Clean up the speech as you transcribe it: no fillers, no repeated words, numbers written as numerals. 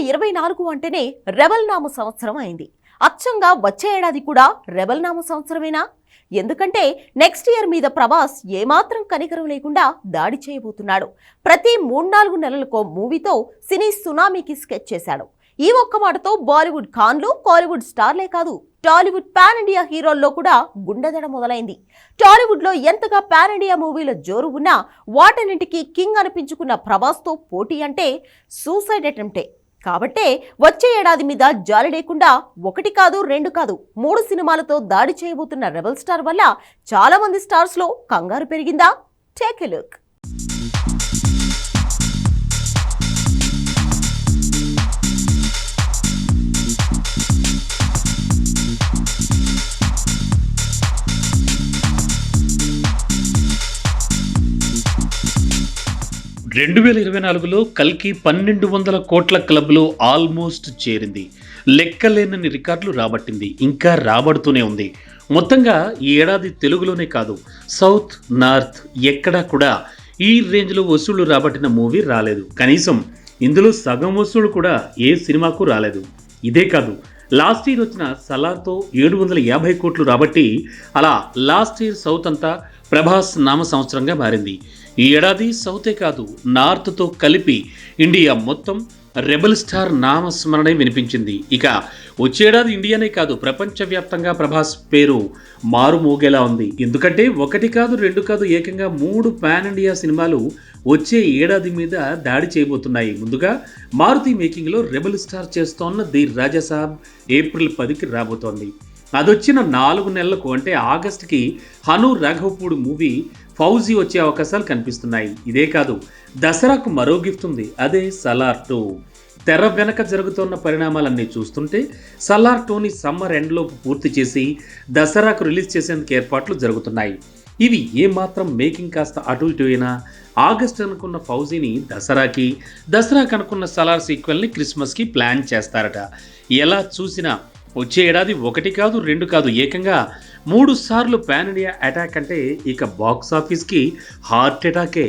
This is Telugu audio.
2024 అంటేనే రెబల్ నామ సంవత్సరం అయింది. అచ్చంగా వచ్చే ఏడాది కూడా రెబల్ నామ సంవత్సరమేనా? ఎందుకంటే నెక్స్ట్ ఇయర్ మీద ప్రభాస్ ఏమాత్రం కనికరం లేకుండా దాడి చేయబోతున్నాడు. ప్రతి 3-4 నెలలకో మూవీతో సినీ సునామీకి స్కెచ్ చేశాడు. ఈ ఒక్క మాటతో బాలీవుడ్ ఖాన్లు, కాలీవుడ్ స్టార్లే కాదు, టాలీవుడ్ పాన్ ఇండియా హీరోల్లో కూడా గుండెదడ మొదలైంది. టాలీవుడ్ లో ఎంతగా పాన్ ఇండియా మూవీల జోరు ఉన్నా వాటన్నింటికి కింగ్ అనిపించుకున్న ప్రభాస్ తో పోటీ అంటే సూసైడ్ అటెంప్టే. కాబట్టే వచ్చే ఏడాది మీద జాలి లేకుండా 1 కాదు 2 కాదు 3 సినిమాలతో దాడి చేయబోతున్న రెబల్ స్టార్ వల్ల చాలా మంది స్టార్స్ లో కంగారు పెరిగిందా? Take a look. రెండు 2024లో కల్కి 1200 కోట్ల క్లబ్లో ఆల్మోస్ట్ చేరింది. లెక్కలేనన్ని రికార్డులు రాబట్టింది, ఇంకా రాబడుతూనే ఉంది. మొత్తంగా ఈ ఏడాది తెలుగులోనే కాదు, సౌత్, నార్త్ ఎక్కడా కూడా ఈ రేంజ్లో వసూళ్లు రాబట్టిన మూవీ రాలేదు. కనీసం ఇందులో సగం వసూళ్లు కూడా ఏ సినిమాకు రాలేదు. ఇదే కాదు, లాస్ట్ ఇయర్ వచ్చిన సలార్తో 750 కోట్లు రాబట్టి అలా లాస్ట్ ఇయర్ సౌత్ అంతా ప్రభాస్ నామ సంవత్సరంగా మారింది. ఈ ఏడాది సౌతే కాదు, నార్త్తో కలిపి ఇండియా మొత్తం రెబల్ స్టార్ నామస్మరణే వినిపించింది. ఇక వచ్చేడాది ఇండియానే కాదు, ప్రపంచవ్యాప్తంగా ప్రభాస్ పేరు మారుమోగేలా ఉంది. ఎందుకంటే 1 కాదు 2 కాదు ఏకంగా 3 పాన్ ఇండియా సినిమాలు వచ్చే ఏడాది మీద దాడి చేయబోతున్నాయి. ముందుగా మారుతి మేకింగ్లో రెబల్ స్టార్ చేస్తోన్న ది రాజాసాబ్ ఏప్రిల్ 10కి రాబోతోంది. అదొచ్చిన 4 నెలలకు అంటే ఆగస్టుకి హను రాఘవపూడి మూవీ ఫౌజీ వచ్చే అవకాశాలు కనిపిస్తున్నాయి. ఇదే కాదు, దసరాకు మరో గిఫ్ట్ ఉంది, అదే సలార్ 2. తెర వెనక జరుగుతున్న పరిణామాలన్నీ చూస్తుంటే సలార్ 2ని సమ్మర్ ఎండ్లోపు పూర్తి చేసి దసరాకు రిలీజ్ చేసేందుకు ఏర్పాట్లు జరుగుతున్నాయి. ఇవి ఏమాత్రం మేకింగ్ కాస్త అటు ఇటు అయినా ఆగస్ట్ అనుకున్న ఫౌజీని దసరాకి అనుకున్న సలార్ సీక్వెల్ని క్రిస్మస్కి ప్లాన్ చేస్తారట. ఎలా చూసినా వచ్చే ఏడాది 1 కాదు 2 కాదు ఏకంగా 3 సార్లు పాన్ ఇండియా అటాక్ అంటే ఇక బాక్స్ ఆఫీస్కి హార్ట్ అటాకే.